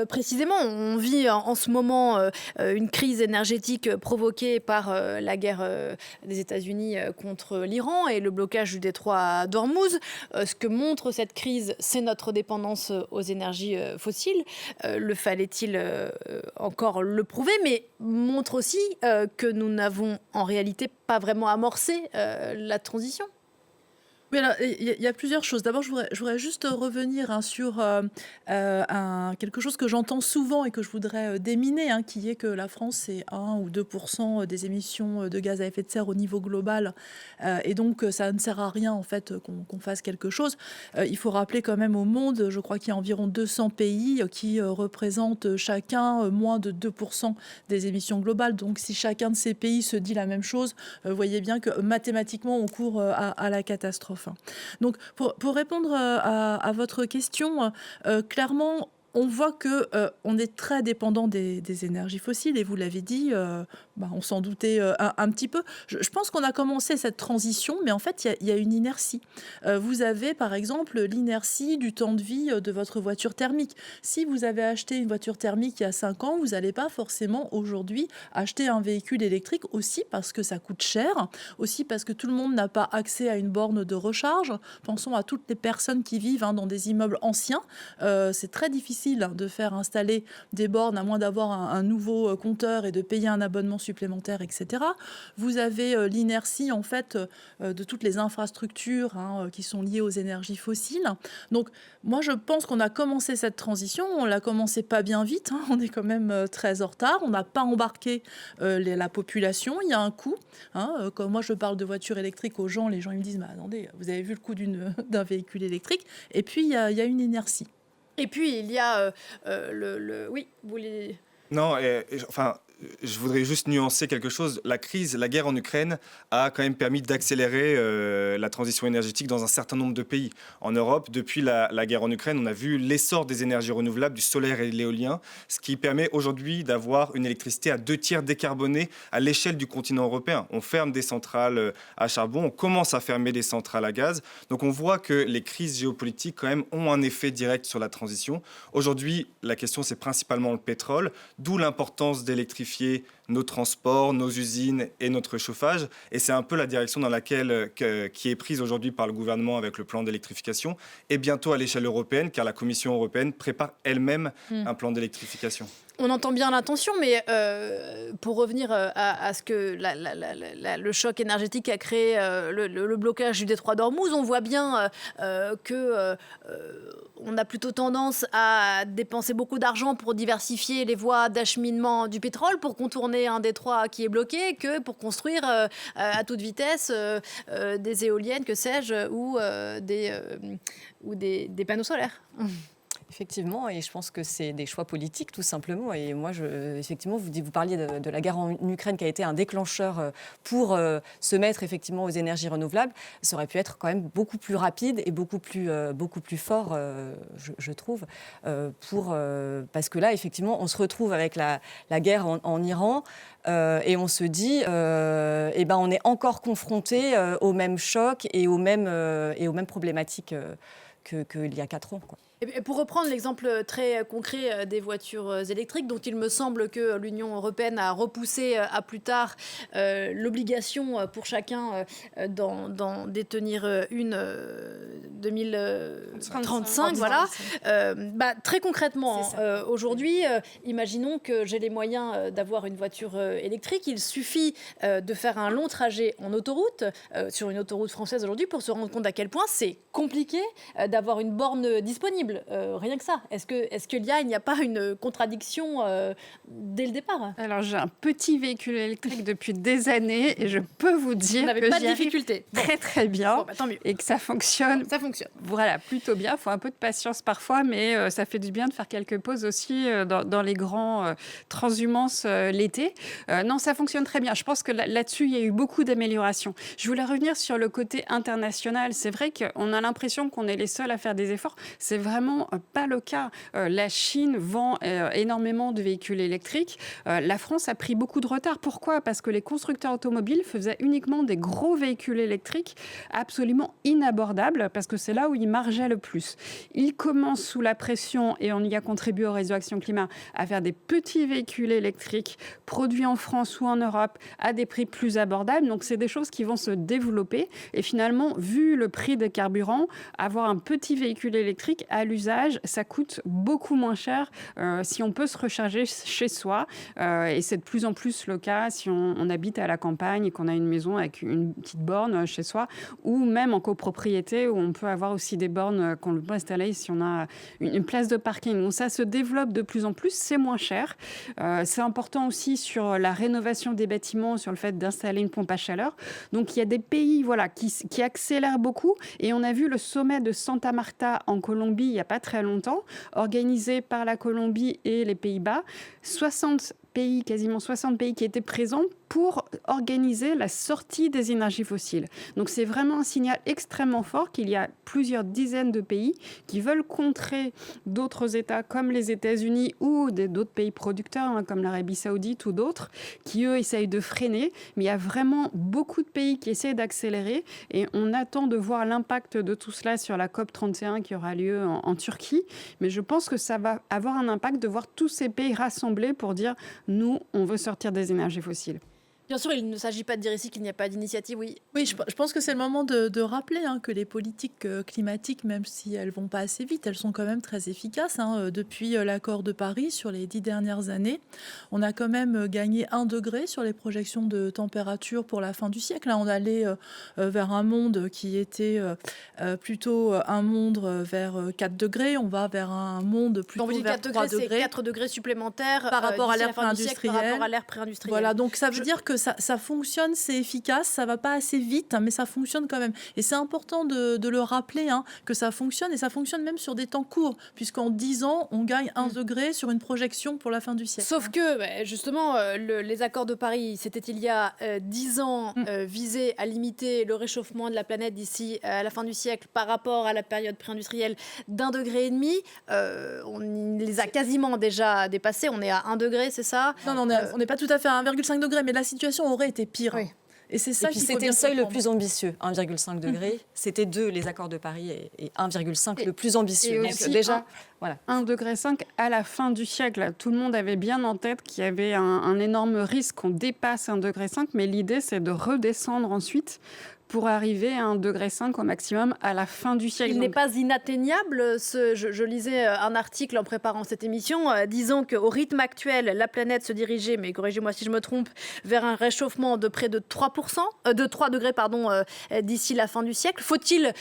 précisément, on vit en ce moment une crise énergétique provoquée par la guerre des États-Unis contre l'Iran et le blocage du détroit d'Ormuz. Ce que montre cette crise, c'est notre dépendance aux énergies fossiles. Le fallait-il encore le prouver, mais montre aussi que nous n'avons en réalité pas vraiment amorcé la transition. Oui, alors, il y a plusieurs choses. D'abord, je voudrais juste revenir sur quelque chose que j'entends souvent et que je voudrais déminer, qui est que la France, c'est 1 ou 2% des émissions de gaz à effet de serre au niveau global. Et donc, ça ne sert à rien, en fait, qu'on fasse quelque chose. Il faut rappeler quand même au monde, je crois qu'il y a environ 200 pays qui représentent chacun moins de 2% des émissions globales. Donc, si chacun de ces pays se dit la même chose, vous voyez bien que mathématiquement, on court à la catastrophe. Donc, pour répondre à votre question, clairement, on voit qu'on est très dépendant des énergies fossiles, et vous l'avez dit, on s'en doutait un petit peu. Je pense qu'on a commencé cette transition, mais en fait, il y a une inertie. Vous avez, par exemple, l'inertie du temps de vie de votre voiture thermique. Si vous avez acheté une voiture thermique il y a 5 ans, vous n'allez pas forcément aujourd'hui acheter un véhicule électrique, aussi parce que ça coûte cher, aussi parce que tout le monde n'a pas accès à une borne de recharge. Pensons à toutes les personnes qui vivent dans des immeubles anciens. C'est très difficile de faire installer des bornes à moins d'avoir un nouveau compteur et de payer un abonnement supplémentaire, etc. Vous avez l'inertie en fait de toutes les infrastructures qui sont liées aux énergies fossiles. Donc moi je pense qu'on a commencé cette transition, on l'a commencé pas bien vite, on est quand même très en retard, on n'a pas embarqué la population, il y a un coût. Quand moi je parle de voiture électrique aux gens, les gens ils me disent mais attendez, vous avez vu le coût d'un véhicule électrique, et puis il y a une inertie. Et puis, il y a oui, vous voulez... Non, je voudrais juste nuancer quelque chose. La guerre en Ukraine a quand même permis d'accélérer la transition énergétique dans un certain nombre de pays. En Europe, depuis la guerre en Ukraine, on a vu l'essor des énergies renouvelables, du solaire et de l'éolien, ce qui permet aujourd'hui d'avoir une électricité à 2/3 décarbonée à l'échelle du continent européen. On ferme des centrales à charbon, on commence à fermer des centrales à gaz. Donc on voit que les crises géopolitiques quand même ont un effet direct sur la transition. Aujourd'hui, la question c'est principalement le pétrole, d'où l'importance d'électrifier nos transports, nos usines et notre chauffage. Et c'est un peu la direction dans laquelle qui est prise aujourd'hui par le gouvernement avec le plan d'électrification et bientôt à l'échelle européenne, car la Commission européenne prépare elle-même un plan d'électrification. On entend bien l'intention, mais pour revenir à ce que le choc énergétique a créé, le blocage du détroit d'Ormuz, on voit bien que on a plutôt tendance à dépenser beaucoup d'argent pour diversifier les voies d'acheminement du pétrole, pour contourner un détroit qui est bloqué, que pour construire à toute vitesse des éoliennes, que sais-je, ou des panneaux solaires. Effectivement, et je pense que c'est des choix politiques tout simplement. Et moi, effectivement, vous parliez de la guerre en Ukraine qui a été un déclencheur pour se mettre effectivement aux énergies renouvelables. Ça aurait pu être quand même beaucoup plus rapide et beaucoup plus fort, je trouve, parce que là, effectivement, on se retrouve avec la guerre en Iran et on se dit, on est encore confronté aux mêmes chocs et aux mêmes problématiques qu'il y a 4 ans, quoi. Et pour reprendre l'exemple très concret des voitures électriques, dont il me semble que l'Union européenne a repoussé à plus tard l'obligation pour chacun d'en détenir une 2035, voilà. Très concrètement, aujourd'hui, imaginons que j'ai les moyens d'avoir une voiture électrique. Il suffit de faire un long trajet en autoroute, sur une autoroute française aujourd'hui, pour se rendre compte à quel point c'est compliqué d'avoir une borne disponible. Rien que ça. Est-ce qu'il n'y a pas une contradiction dès le départ? Alors, j'ai un petit véhicule électrique depuis des années et je peux vous dire que pas de difficulté. Très, très bien. Tant mieux. Et que ça fonctionne. Ça fonctionne. Voilà, plutôt bien. Il faut un peu de patience parfois, mais ça fait du bien de faire quelques pauses aussi dans les grands transhumances l'été. Non, ça fonctionne très bien. Je pense que là-dessus, il y a eu beaucoup d'améliorations. Je voulais revenir sur le côté international. C'est vrai qu'on a l'impression qu'on est les seuls à faire des efforts. C'est vraiment pas le cas. La Chine vend énormément de véhicules électriques. La France a pris beaucoup de retard. Pourquoi ? Parce que les constructeurs automobiles faisaient uniquement des gros véhicules électriques absolument inabordables, parce que c'est là où ils margeaient le plus. Ils commencent sous la pression, et on y a contribué au réseau Action Climat, à faire des petits véhicules électriques produits en France ou en Europe à des prix plus abordables. Donc c'est des choses qui vont se développer. Et finalement, vu le prix des carburants, avoir un petit véhicule électrique à l'usage, ça coûte beaucoup moins cher si on peut se recharger chez soi. Et c'est de plus en plus le cas si on habite à la campagne et qu'on a une maison avec une petite borne chez soi, ou même en copropriété où on peut avoir aussi des bornes qu'on peut installer si on a une place de parking. Donc ça se développe de plus en plus, c'est moins cher. C'est important aussi sur la rénovation des bâtiments, sur le fait d'installer une pompe à chaleur. Donc il y a des pays qui accélèrent beaucoup, et on a vu le sommet de Santa Marta en Colombie il n'y a pas très longtemps, organisé par la Colombie et les Pays-Bas. Quasiment 60 pays qui étaient présents pour organiser la sortie des énergies fossiles. Donc c'est vraiment un signal extrêmement fort qu'il y a plusieurs dizaines de pays qui veulent contrer d'autres États comme les États-Unis ou d'autres pays producteurs comme l'Arabie Saoudite ou d'autres qui, eux, essayent de freiner. Mais il y a vraiment beaucoup de pays qui essayent d'accélérer, et on attend de voir l'impact de tout cela sur la COP31 qui aura lieu en Turquie. Mais je pense que ça va avoir un impact de voir tous ces pays rassemblés pour dire « nous, on veut sortir des énergies fossiles ». Bien sûr, il ne s'agit pas de dire ici qu'il n'y a pas d'initiative, oui. Oui, je pense que c'est le moment de rappeler que les politiques climatiques, même si elles ne vont pas assez vite, elles sont quand même très efficaces. Depuis l'accord de Paris, sur les 10 dernières années, on a quand même gagné 1 degré sur les projections de température pour la fin du siècle. Là, on allait vers un monde qui était plutôt un monde vers 4 degrés. On va vers un monde plutôt vers 3 degrés. C'est 4 degrés supplémentaires par rapport à l'ère pré-industrielle. Par rapport à l'ère pré-industrielle. Voilà, donc ça veut dire que ça fonctionne, c'est efficace, ça va pas assez vite, mais ça fonctionne quand même. Et c'est important de le rappeler, que ça fonctionne, et ça fonctionne même sur des temps courts, puisqu'en 10 ans, on gagne 1 degré sur une projection pour la fin du siècle. Sauf que, justement, les accords de Paris, c'était il y a 10 ans, visaient à limiter le réchauffement de la planète d'ici à la fin du siècle par rapport à la période pré-industrielle d'1,5 degré. On les a quasiment déjà dépassés. On est à 1 degré, c'est ça? Non, on n'est pas tout à fait à 1,5 degré, mais la situation aurait été pire. Oui. Et c'est ça et puis c'était le seuil le plus ambitieux, 1,5 degré. C'était 2, les accords de Paris, et 1,5 le plus ambitieux. Et Donc aussi déjà, voilà. 1,5 degré à la fin du siècle. Tout le monde avait bien en tête qu'il y avait un énorme risque qu'on dépasse 1,5 degré, mais l'idée, c'est de redescendre ensuite pour arriver à 1,5 degré au maximum à la fin du siècle. Il n'est pas inatteignable. Je lisais un article en préparant cette émission disant qu'au rythme actuel, la planète se dirigeait, mais corrigez-moi si je me trompe, vers un réchauffement de près de 3 degrés d'ici la fin du siècle. Faut-il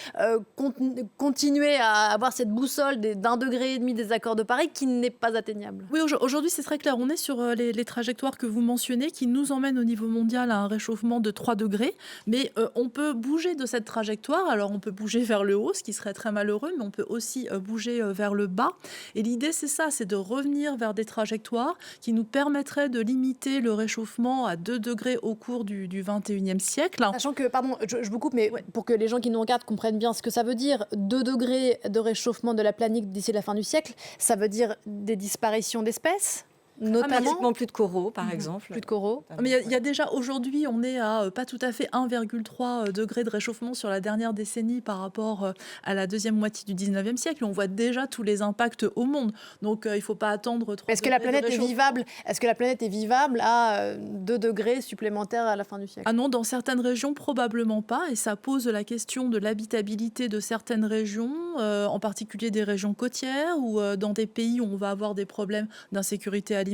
continuer à avoir cette boussole d'1,5 degré des accords de Paris qui n'est pas atteignable? Oui, aujourd'hui, c'est très clair. On est sur les trajectoires que vous mentionnez qui nous emmènent au niveau mondial à un réchauffement de 3 degrés. Mais on peut bouger de cette trajectoire. Alors, on peut bouger vers le haut, ce qui serait très malheureux, mais on peut aussi bouger vers le bas. Et l'idée, c'est ça, c'est de revenir vers des trajectoires qui nous permettraient de limiter le réchauffement à 2 degrés au cours du 21e siècle. Sachant que, pardon, je vous coupe, mais pour que les gens qui nous regardent comprennent bien ce que ça veut dire, 2 degrés de réchauffement de la planète d'ici la fin du siècle, ça veut dire des disparitions d'espèces? Notamment plus de coraux, par exemple. Plus de coraux. Mais il y a déjà aujourd'hui, on est à pas tout à fait 1,3 degré de réchauffement sur la dernière décennie par rapport à la deuxième moitié du 19e siècle. On voit déjà tous les impacts au monde. Donc il ne faut pas attendre 3 Est-ce que la planète est vivable? Est-ce que la planète est vivable à 2 degrés supplémentaires à la fin du siècle? Ah non, dans certaines régions, probablement pas. Et ça pose la question de l'habitabilité de certaines régions, en particulier des régions côtières ou dans des pays où on va avoir des problèmes d'insécurité alimentaire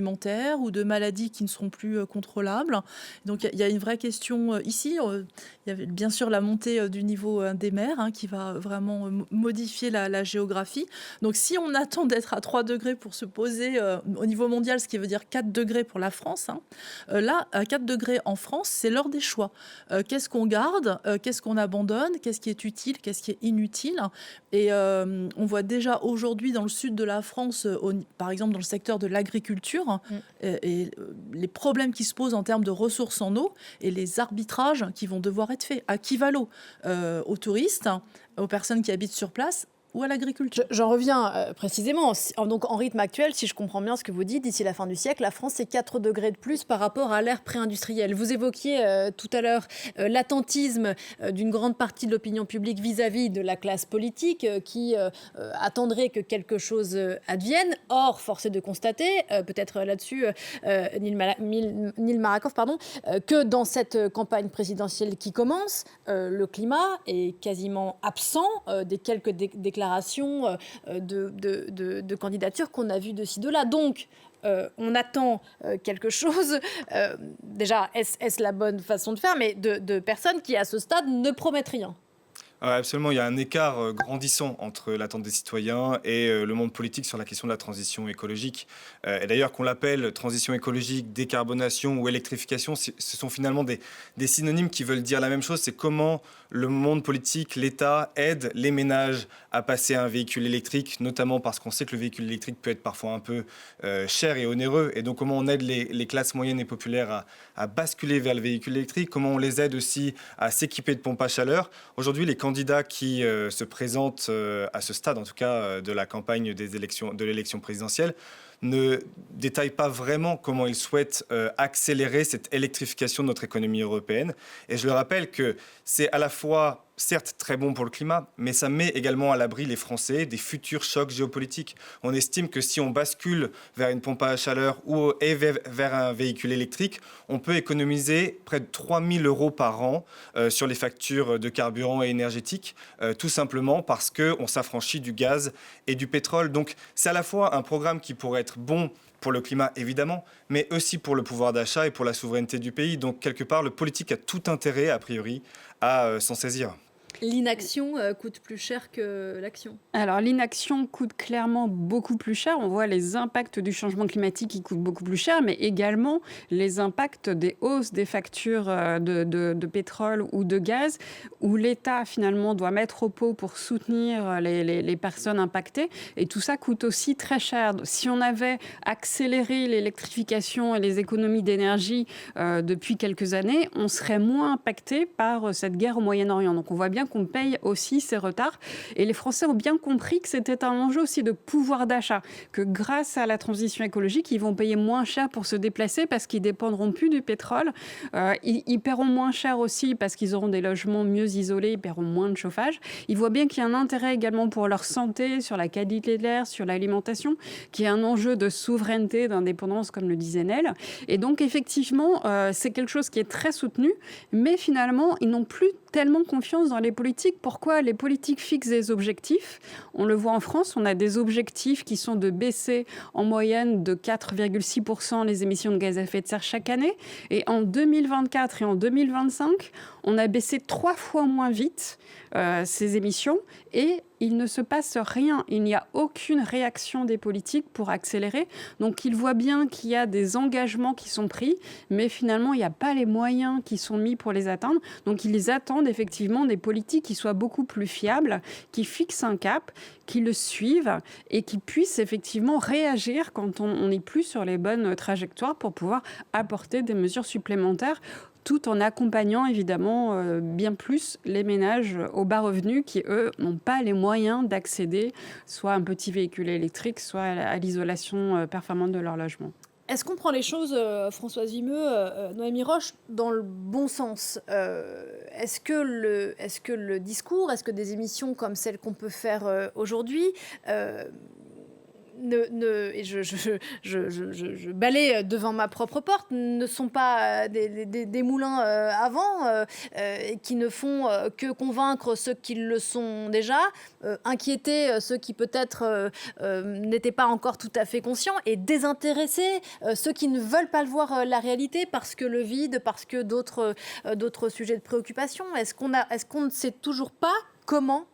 ou de maladies qui ne seront plus contrôlables. Donc il y a une vraie question ici. Il y avait bien sûr la montée du niveau des mers qui va vraiment modifier la géographie. Donc si on attend d'être à 3 degrés pour se poser au niveau mondial, ce qui veut dire 4 degrés pour la France, là, à 4 degrés en France, c'est l'heure des choix. Qu'est-ce qu'on garde? Qu'est-ce qu'on abandonne? Qu'est-ce qui est utile? Qu'est-ce qui est inutile? Et on voit déjà aujourd'hui dans le sud de la France, par exemple dans le secteur de l'agriculture, et les problèmes qui se posent en termes de ressources en eau et les arbitrages qui vont devoir être faits. À qui va l'eau? Aux touristes, aux personnes qui habitent sur place ou à l'agriculture. J'en reviens précisément. Donc, en rythme actuel, si je comprends bien ce que vous dites, d'ici la fin du siècle, la France, c'est 4 degrés de plus par rapport à l'ère pré-industrielle. Vous évoquiez tout à l'heure l'attentisme d'une grande partie de l'opinion publique vis-à-vis de la classe politique qui attendrait que quelque chose advienne. Or, force est de constater, peut-être là-dessus, Neil Marakoff, que dans cette campagne présidentielle qui commence, le climat est quasiment absent des quelques déclarations de candidatures qu'on a vues de ci, de là. Donc, on attend quelque chose. Déjà, est-ce la bonne façon de faire? Mais de personnes qui, à ce stade, ne promettent rien. Absolument, il y a un écart grandissant entre l'attente des citoyens et le monde politique sur la question de la transition écologique. Et d'ailleurs, qu'on l'appelle transition écologique, décarbonation ou électrification, ce sont finalement des synonymes qui veulent dire la même chose. C'est comment le monde politique, l'État aide les ménages à passer à un véhicule électrique, notamment parce qu'on sait que le véhicule électrique peut être parfois un peu cher et onéreux. Et donc, comment on aide les classes moyennes et populaires à basculer vers le véhicule électrique, comment on les aide aussi à s'équiper de pompes à chaleur. Aujourd'hui, les candidats qui se présentent à ce stade, en tout cas, de la campagne de l'élection présidentielle, ne détaillent pas vraiment comment ils souhaitent accélérer cette électrification de notre économie européenne. Et je le rappelle que c'est à la fois certes très bon pour le climat, mais ça met également à l'abri les Français des futurs chocs géopolitiques. On estime que si on bascule vers une pompe à chaleur ou vers un véhicule électrique, on peut économiser près de 3 000 € par an sur les factures de carburant et énergétique, tout simplement parce qu'on s'affranchit du gaz et du pétrole. Donc c'est à la fois un programme qui pourrait être bon pour le climat, évidemment, mais aussi pour le pouvoir d'achat et pour la souveraineté du pays. Donc quelque part, le politique a tout intérêt, a priori, à s'en saisir. L'inaction coûte plus cher que l'action. Alors, l'inaction coûte clairement beaucoup plus cher. On voit les impacts du changement climatique qui coûtent beaucoup plus cher, mais également les impacts des hausses des factures de pétrole ou de gaz, où l'État, finalement, doit mettre au pot pour soutenir les personnes impactées. Et tout ça coûte aussi très cher. Si on avait accéléré l'électrification et les économies d'énergie depuis quelques années, on serait moins impacté par cette guerre au Moyen-Orient. Donc, on voit bien qu'on paye aussi ces retards. Et les Français ont bien compris que c'était un enjeu aussi de pouvoir d'achat, que grâce à la transition écologique, ils vont payer moins cher pour se déplacer parce qu'ils dépendront plus du pétrole. Ils paieront moins cher aussi parce qu'ils auront des logements mieux isolés, ils paieront moins de chauffage. Ils voient bien qu'il y a un intérêt également pour leur santé, sur la qualité de l'air, sur l'alimentation, qui est un enjeu de souveraineté, d'indépendance, comme le disait Nel. Et donc, effectivement, c'est quelque chose qui est très soutenu, mais finalement, ils n'ont plus tellement confiance dans les politiques. Pourquoi ? Les politiques fixent des objectifs. On le voit en France, on a des objectifs qui sont de baisser en moyenne de 4,6% les émissions de gaz à effet de serre chaque année. Et en 2024 et en 2025, on a baissé 3 fois moins vite ces émissions et il ne se passe rien. Il n'y a aucune réaction des politiques pour accélérer. Donc, ils voient bien qu'il y a des engagements qui sont pris, mais finalement, il n'y a pas les moyens qui sont mis pour les atteindre. Donc, ils attendent effectivement des politiques qui soient beaucoup plus fiables, qui fixent un cap, qui le suivent et qui puissent effectivement réagir quand on n'est plus sur les bonnes trajectoires pour pouvoir apporter des mesures supplémentaires, tout en accompagnant évidemment bien plus les ménages aux bas revenus qui, eux, n'ont pas les moyens d'accéder soit à un petit véhicule électrique, soit à l'isolation performante de leur logement. Est-ce qu'on prend les choses, Françoise Vimeux, Noémie Roche, dans le bon sens ? Est-ce que le discours, est-ce que des émissions comme celles qu'on peut faire aujourd'hui et je balaye devant ma propre porte, ne sont pas des moulins à vent et qui ne font que convaincre ceux qui le sont déjà, inquiéter ceux qui peut-être n'étaient pas encore tout à fait conscients et désintéresser ceux qui ne veulent pas le voir la réalité parce que le vide, parce que d'autres sujets de préoccupation. Est-ce qu'on ne sait toujours pas comment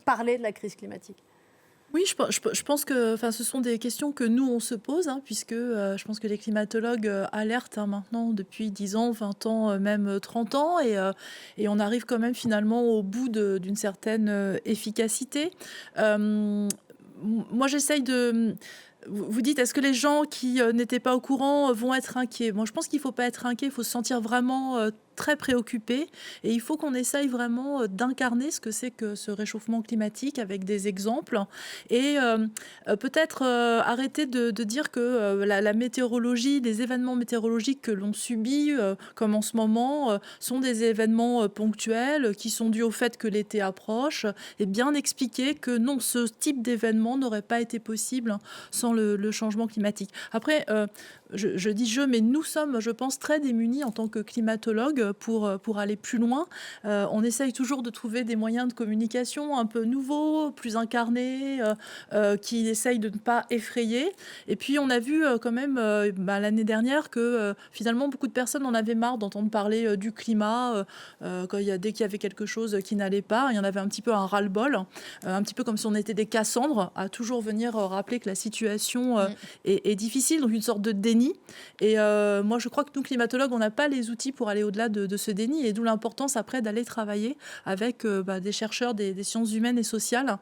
parler de la crise climatique ? Oui, je pense que ce sont des questions que nous, on se pose, puisque je pense que les climatologues alertent maintenant depuis 10 ans, 20 ans, même 30 ans, et on arrive quand même finalement au bout d'une certaine efficacité. Moi, j'essaye de... Vous dites, est-ce que les gens qui n'étaient pas au courant vont être inquiets ? Moi, je pense qu'il ne faut pas être inquiet, il faut se sentir vraiment très préoccupé. Et il faut qu'on essaye vraiment d'incarner ce que c'est que ce réchauffement climatique avec des exemples. Et peut-être arrêter de dire que la météorologie, les événements météorologiques que l'on subit, comme en ce moment, sont des événements ponctuels qui sont dus au fait que l'été approche. Et bien expliquer que non, ce type d'événement n'aurait pas été possible sans le changement climatique. Après, je dis mais nous sommes, je pense, très démunis en tant que climatologues pour aller plus loin. On essaye toujours de trouver des moyens de communication un peu nouveaux, plus incarnés, qui essayent de ne pas effrayer. Et puis, on a vu quand même l'année dernière que finalement, beaucoup de personnes en avaient marre d'entendre parler du climat. Dès qu'il y avait quelque chose qui n'allait pas, il y en avait un petit peu un ras-le-bol, un petit peu comme si on était des Cassandres, à toujours venir rappeler que la situation est difficile, donc une sorte de déni. Et moi, je crois que nous, climatologues, on n'a pas les outils pour aller au-delà de ce déni, et d'où l'importance après d'aller travailler avec des chercheurs des sciences humaines et sociales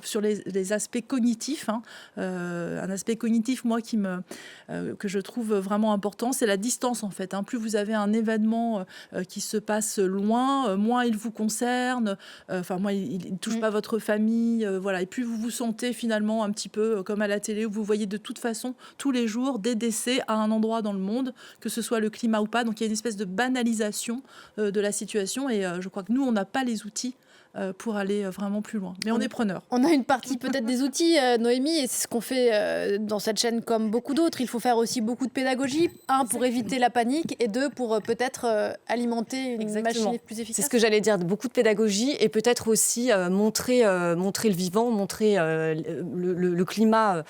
sur les aspects cognitifs. Un aspect cognitif, moi, que je trouve vraiment important, c'est la distance, en fait. Plus vous avez un événement qui se passe loin, moins il vous concerne, moins il ne touche pas votre famille, voilà. Et plus vous vous sentez finalement un petit peu comme à la télé, où vous voyez de toute façon tous les jours des décès à un endroit dans le monde, que ce soit le climat ou pas. Donc il y a une espèce de banalisation de la situation, et je crois que nous, on n'a pas les outils pour aller vraiment plus loin. Mais on est preneur. On a une partie peut-être des outils, Noémie, et c'est ce qu'on fait dans cette chaîne comme beaucoup d'autres. Il faut faire aussi beaucoup de pédagogie. Pour éviter la panique, et 2, pour peut-être alimenter une machine plus efficace. C'est ce que j'allais dire, beaucoup de pédagogie et peut-être aussi montrer le vivant, montrer le climat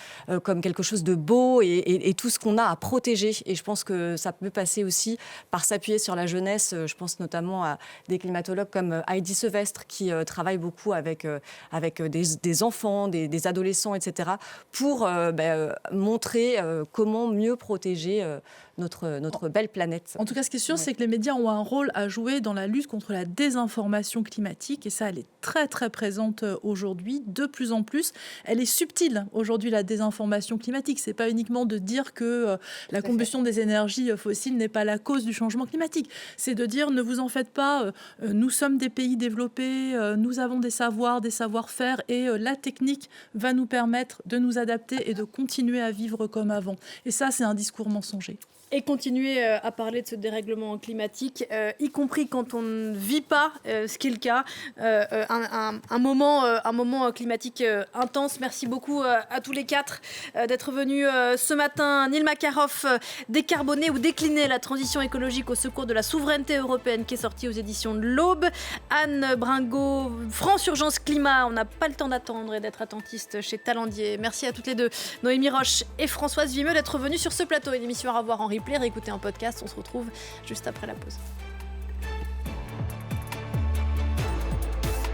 comme quelque chose de beau et tout ce qu'on a à protéger. Et je pense que ça peut passer aussi par s'appuyer sur la jeunesse. Je pense notamment à des climatologues comme Heidi Sevestre qui travaillent beaucoup avec des enfants, des adolescents, etc. pour montrer comment mieux protéger notre belle planète. En tout cas, ce qui est sûr, c'est que les médias ont un rôle à jouer dans la lutte contre la désinformation climatique. Et ça, elle est très, très présente aujourd'hui, de plus en plus. Elle est subtile aujourd'hui, la désinformation climatique. Ce n'est pas uniquement de dire que la combustion des énergies fossiles n'est pas la cause du changement climatique. C'est de dire, ne vous en faites pas, nous sommes des pays développés, nous avons des savoirs, des savoir-faire, et la technique va nous permettre de nous adapter et de continuer à vivre comme avant. Et ça, c'est un discours mensonger. Et continuer à parler de ce dérèglement climatique, y compris quand on ne vit pas, ce qui est le cas, un moment climatique intense. Merci beaucoup à tous les 4 d'être venus ce matin. Neil Makarov, Décarboner ou décliner la transition écologique au secours de la souveraineté européenne, qui est sorti aux éditions de l'Aube. Anne Bringot, France Urgence Climat, on n'a pas le temps d'attendre et d'être attentiste chez Talendier. Merci à toutes les deux, Noémie Roche et Françoise Vimeux, d'être venues sur ce plateau. Une émission à revoir en replay, réécouter en podcast. On se retrouve juste après la pause.